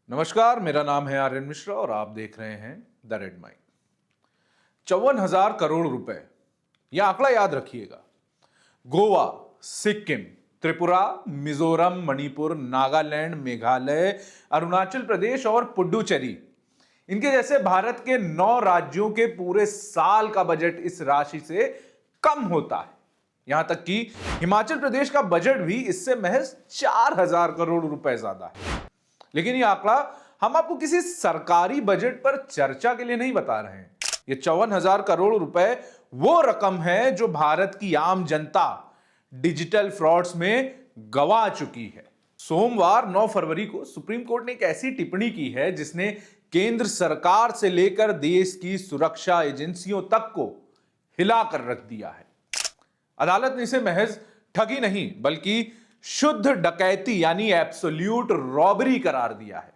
नमस्कार, मेरा नाम है आर्यन मिश्रा और आप देख रहे हैं द रेड माइक। 54,000 करोड़ रुपए, यह आंकड़ा याद रखिएगा। गोवा, सिक्किम, त्रिपुरा, मिजोरम, मणिपुर, नागालैंड, मेघालय, अरुणाचल प्रदेश और पुडुचेरी, इनके जैसे भारत के 9 राज्यों के पूरे साल का बजट इस राशि से कम होता है। यहां तक कि हिमाचल प्रदेश का बजट भी इससे महज 4,000 करोड़ रुपए ज्यादा है। लेकिन यह आंकड़ा हम आपको किसी सरकारी बजट पर चर्चा के लिए नहीं बता रहे हैं। यह 54,000 करोड़ रुपए वो रकम है जो भारत की आम जनता डिजिटल फ्रॉड्स में गंवा चुकी है। सोमवार 9 फरवरी को सुप्रीम कोर्ट ने एक ऐसी टिप्पणी की है जिसने केंद्र सरकार से लेकर देश की सुरक्षा एजेंसियों तक को हिलाकर रख दिया है। अदालत ने इसे महज ठगी नहीं बल्कि शुद्ध डकैती यानी एब्सोल्यूट रॉबरी करार दिया है।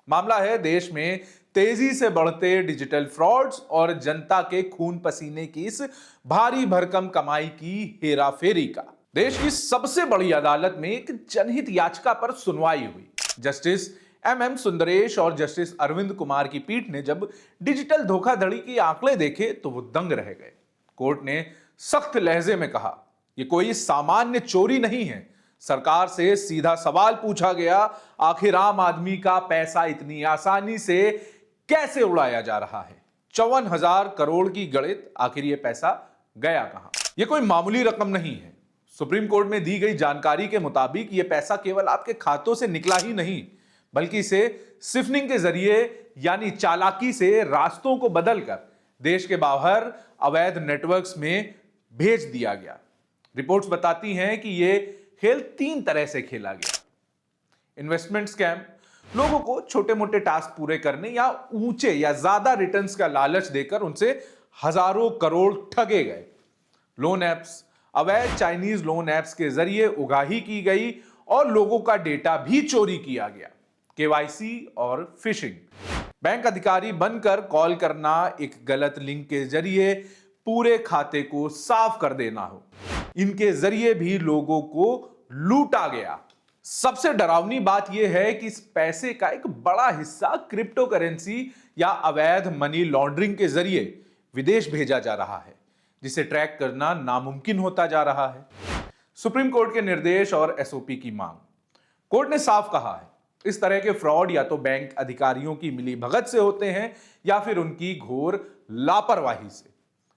मामला है देश में तेजी से बढ़ते डिजिटल फ्रॉड्स और जनता के खून पसीने की इस भारी भरकम कमाई की हेराफेरी का। देश की सबसे बड़ी अदालत में एक जनहित याचिका पर सुनवाई हुई। जस्टिस एम सुंदरेश और जस्टिस अरविंद कुमार की पीठ ने जब डिजिटल धोखाधड़ी के आंकड़े देखे तो वो दंग रह गए। कोर्ट ने सख्त लहजे में कहा, यह कोई सामान्य चोरी नहीं है। सरकार से सीधा सवाल पूछा गया, आखिर आम आदमी का पैसा इतनी आसानी से कैसे उड़ाया जा रहा है? 54,000 करोड़ की गणित, आखिर यह पैसा गया कहां? यह कोई मामूली रकम नहीं है। सुप्रीम कोर्ट में दी गई जानकारी के मुताबिक यह पैसा केवल आपके खातों से निकला ही नहीं, बल्कि इसे सिफनिंग के जरिए यानी चालाकी से रास्तों को बदलकर देश के बाहर अवैध नेटवर्क्स में भेज दिया गया। रिपोर्ट्स बताती हैं कि यह खेल 3 तरह से खेला गया। इन्वेस्टमेंट स्कैम, लोगों को छोटे मोटे टास्क पूरे करने या ऊंचे या ज्यादा रिटर्न्स का लालच देकर उनसे हजारों करोड़ ठगे गए। लोन एप्स, अवैध चाइनीज लोन एप्स के जरिए उगाही की गई और लोगों का डेटा भी चोरी किया गया। केवाईसी और फिशिंग, बैंक अधिकारी बनकर कॉल करना, एक गलत लिंक के जरिए पूरे खाते को साफ कर देना हो, इनके जरिए भी लोगों को लूटा गया। सबसे डरावनी बात यह है कि इस पैसे का एक बड़ा हिस्सा क्रिप्टो करेंसी या अवैध मनी लॉन्ड्रिंग के जरिए विदेश भेजा जा रहा है, जिसे ट्रैक करना नामुमकिन होता जा रहा है। सुप्रीम कोर्ट के निर्देश और एसओपी की मांग, कोर्ट ने साफ कहा है, इस तरह के फ्रॉड या तो बैंक अधिकारियों की मिलीभगत से होते हैं या फिर उनकी घोर लापरवाही से।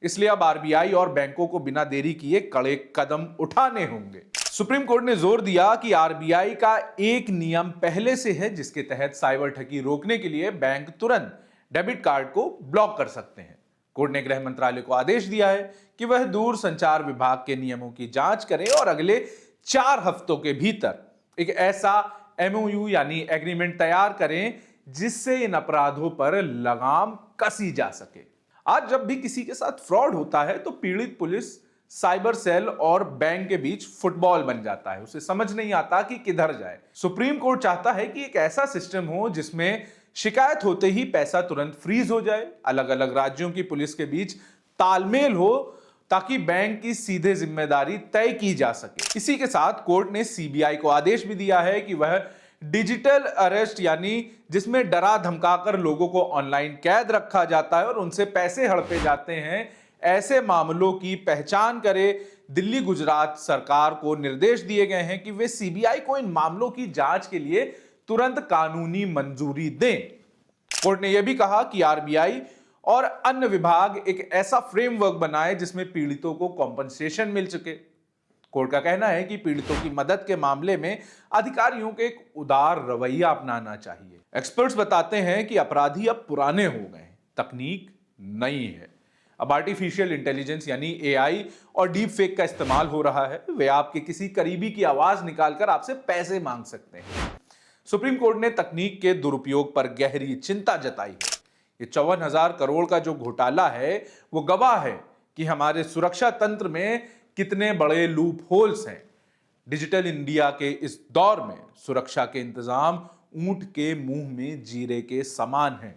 इसलिए अब आरबीआई और बैंकों को बिना देरी किए कड़े कदम उठाने होंगे। सुप्रीम कोर्ट ने जोर दिया कि आरबीआई का एक नियम पहले से है जिसके तहत साइबर ठगी रोकने के लिए बैंक तुरंत डेबिट कार्ड को ब्लॉक कर सकते हैं। कोर्ट ने गृह मंत्रालय को आदेश दिया है कि वह दूर संचार विभाग के नियमों की जांच करे और अगले 4 हफ्तों के भीतर एक ऐसा एमओयू यानी एग्रीमेंट तैयार करें जिससे इन अपराधों पर लगाम कसी जा सके। आज जब भी किसी के साथ फ्रॉड होता है तो पीड़ित पुलिस, साइबर सेल और बैंक के बीच फुटबॉल बन जाता है। उसे समझ नहीं आता कि किधर जाए। सुप्रीम कोर्ट चाहता है कि एक ऐसा सिस्टम हो जिसमें शिकायत होते ही पैसा तुरंत फ्रीज हो जाए, अलग अलग राज्यों की पुलिस के बीच तालमेल हो ताकि बैंक की सीधे जिम्मेदारी तय की जा सके। इसी के साथ कोर्ट ने सीबीआई को आदेश भी दिया है कि वह डिजिटल अरेस्ट यानी जिसमें डरा धमकाकर लोगों को ऑनलाइन कैद रखा जाता है और उनसे पैसे हड़पे जाते हैं, ऐसे मामलों की पहचान करे। दिल्ली, गुजरात सरकार को निर्देश दिए गए हैं कि वे सीबीआई को इन मामलों की जांच के लिए तुरंत कानूनी मंजूरी दें। कोर्ट ने यह भी कहा कि आरबीआई और अन्य विभाग एक ऐसा फ्रेमवर्क बनाए जिसमें पीड़ितों को कॉम्पनसेशन मिल सके। कोर्ट का कहना है कि पीड़ितों की मदद के मामले में अधिकारियों के एक उदार रवैया अपनाना चाहिए। एक्सपर्ट्स बताते हैं कि अपराधी अब पुराने हो गए हैं, तकनीक नई है। अब आर्टिफिशियल इंटेलिजेंस यानी एआई और डीप फेक का इस्तेमाल हो रहा है। वे आपके किसी करीबी की आवाज निकालकर आपसे पैसे मांग सकते हैं। सुप्रीम कोर्ट ने तकनीक के दुरुपयोग पर गहरी चिंता जताई है। ये 54,000 करोड़ का जो घोटाला है वो गवाह है कि हमारे सुरक्षा तंत्र में कितने बड़े लूप होल्स हैं। डिजिटल इंडिया के इस दौर में सुरक्षा के इंतजाम ऊंट के मुंह में जीरे के समान हैं।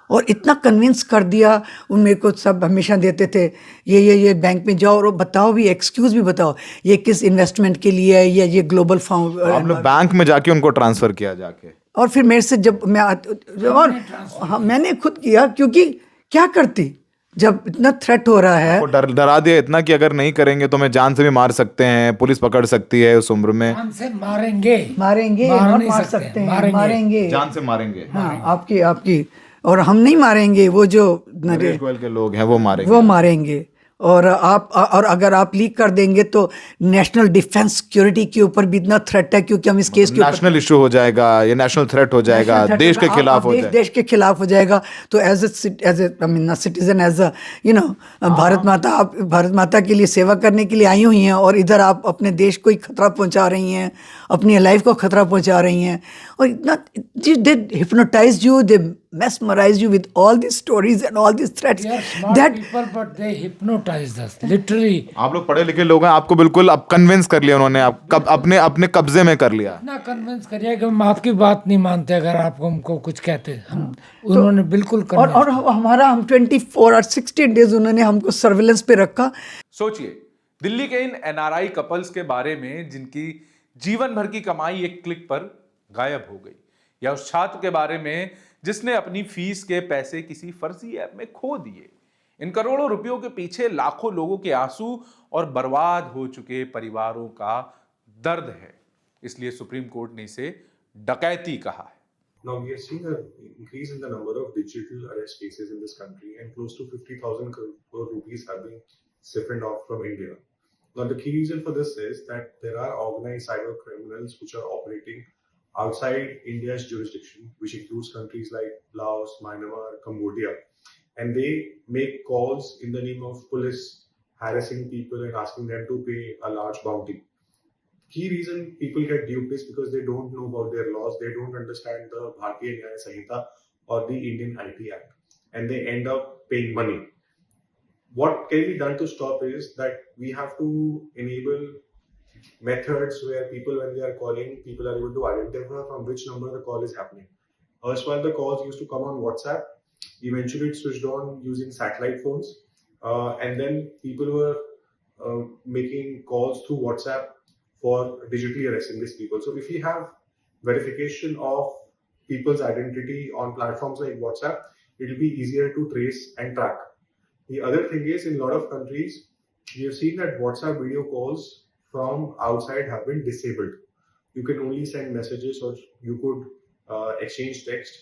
और इतना कन्विंस कर दिया, उन मेरे को सब हमेशा देते थे ये बैंक में जाओ और बताओ भी, एक्सक्यूज भी बताओ ये किस इन्वेस्टमेंट के लिए है, या ये ग्लोबल फाउंड। हम लोग बैंक में जाके उनको ट्रांसफर किया जाके और फिर मेरे से जब मैं और हाँ, मैंने खुद किया, क्योंकि क्या करती जब इतना थ्रेट हो रहा है। वो डरा दिया इतना कि अगर नहीं करेंगे तो हमें जान से भी मार सकते हैं, पुलिस पकड़ सकती है उस उम्र में। जान से मारेंगे, मारेंगे, मार नॉट नहीं मार सकते, सकते हैं, मारेंगे। मारेंगे। जान से मारेंगे। हाँ, आपकी आपकी और हम नहीं मारेंगे, वो जो नरेश गोयल के लोग हैं वो मारेंगे। वो मारेंगे। और अगर आप लीक कर देंगे तो नेशनल डिफेंस सिक्योरिटी के ऊपर भी इतना थ्रेट है, क्योंकि हम इस केस के ऊपर नेशनल इश्यू हो जाएगा, ये नेशनल थ्रेट हो जाएगा, देश के खिलाफ हो जाएगा। देश के खिलाफ हो जाएगा। तो as a citizen, as a Bharat Mata, आप भारत माता के लिए सेवा करने के लिए आई हुई हैं, और इधर आप अपने देश को ही खतरा पहुंचा रही हैं, अपनी लाइफ को खतरा पहुंचा रही हैं। और इतना they hypnotise you, they mesmerize you with all these stories and all these threats They are smart that people, but they hypnotize us, literally. आप लोग पढ़े लिखे लोग हैं, आपको बिल्कुल अब कन्विंस कर लिया उन्होंने, आप अपने कब्जे में कर लिया। इतना कन्विंस करिए कि हम आपकी बात नहीं मानते अगर आप हमको कुछ कहते। हम उन्होंने बिल्कुल और हम 24 और 16 डेज उन्होंने हमको सर्विलेंस पे रखा। सोचिए, दिल्ली के इन एनआरआई कपल्स के बारे में जिनकी जीवन भर की कमाई एक क्लिक पर गायब हो गई, या उस छात्र के बारे में जिसने अपनी फीस के पैसे किसी फर्जी ऐप में खो दिए। इन करोड़ों रुपयों के पीछे लाखों लोगों के आंसू और बर्बाद हो चुके परिवारों का दर्द है। इसलिए सुप्रीम कोर्ट ने इसे डकैती कहा है। Now we are seeing an increase in the number of digital arrest cases in this country, and close to 50,000 crore rupees have been siphoned off from India. Now the key reason for this is that there are organized cyber criminals which are operating outside India's jurisdiction, which includes countries like Laos, Myanmar, Cambodia, and they make calls in the name of police, harassing people and asking them to pay a large bounty. Key reason people get duped is because they don't know about their laws, they don't understand the Bharatiya Nyaya Sanhita or the Indian IT Act, and they end up paying money. What can be done to stop is that we have to enable methods where people, when they are calling, people are able to identify from which number the call is happening. Erstwhile, the calls used to come on WhatsApp. Eventually, it switched on using satellite phones, and then people were making calls through WhatsApp for digitally arresting these people. So, if we have verification of people's identity on platforms like WhatsApp, it will be easier to trace and track. The other thing is, in a lot of countries, we have seen that WhatsApp video calls from outside have been disabled. You can only send messages, or you could exchange text.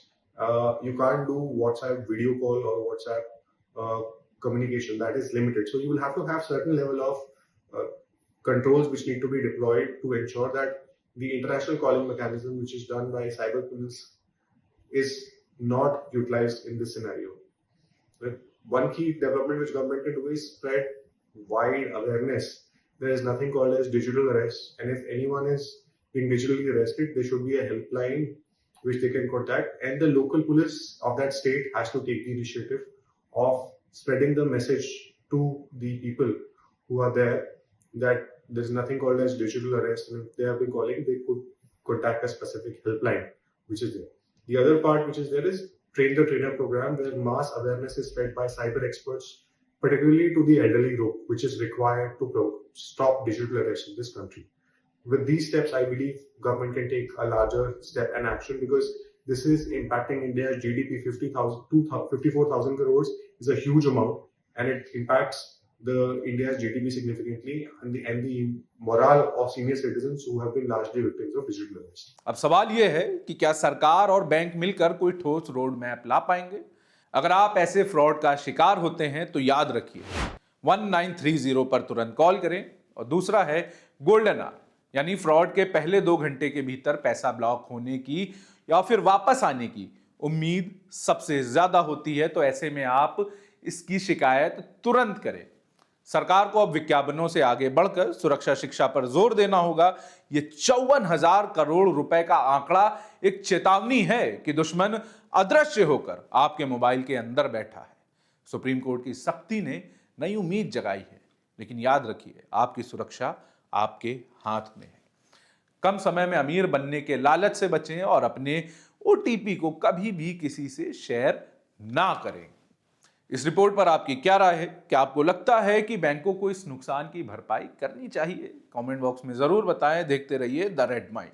You can't do WhatsApp video call or WhatsApp communication. That is limited. So you will have to have certain level of controls which need to be deployed to ensure that the international calling mechanism, which is done by cyber criminals, is not utilized in this scenario. But one key development which government can do is spread wide awareness. There is nothing called as digital arrest, and if anyone is being digitally arrested, there should be a helpline which they can contact, and the local police of that state has to take the initiative of spreading the message to the people who are there that there's nothing called as digital arrest, and if they have been calling, they could contact a specific helpline which is there. The other part which is there is train the trainer program, where mass awareness is spread by cyber experts, particularly to the elderly group, which is required to stop digital arrest in this country. With these steps, I believe government can take a larger step and action, because this is impacting India's GDP. 54,000 crores is a huge amount, and it impacts the India's GDP significantly, and the morale of senior citizens who have been largely victims of digital arrest. अब सवाल यह है कि क्या सरकार और bank मिलकर कोई ठोस रोड मैप ला पाएंगे? अगर आप ऐसे फ्रॉड का शिकार होते हैं तो याद रखिए, 1930 पर तुरंत कॉल करें। और दूसरा है गोल्डन आवर, यानी फ्रॉड के पहले 2 घंटे के भीतर पैसा ब्लॉक होने की या फिर वापस आने की उम्मीद सबसे ज्यादा होती है। तो ऐसे में आप इसकी शिकायत तुरंत करें। सरकार को अब विज्ञापनों से आगे बढ़कर सुरक्षा शिक्षा पर जोर देना होगा। ये 54,000 करोड़ रुपए का आंकड़ा एक चेतावनी है कि दुश्मन अदृश्य होकर आपके मोबाइल के अंदर बैठा है। सुप्रीम कोर्ट की सख्ती ने नई उम्मीद जगाई है, लेकिन याद रखिए, आपकी सुरक्षा आपके हाथ में है। कम समय में अमीर बनने के लालच से बचें और अपने OTP को कभी भी किसी से शेयर ना करें। इस रिपोर्ट पर आपकी क्या राय है? क्या आपको लगता है कि बैंकों को इस नुकसान की भरपाई करनी चाहिए? कमेंट बॉक्स में जरूर बताएं। देखते रहिए द रेड माइंड।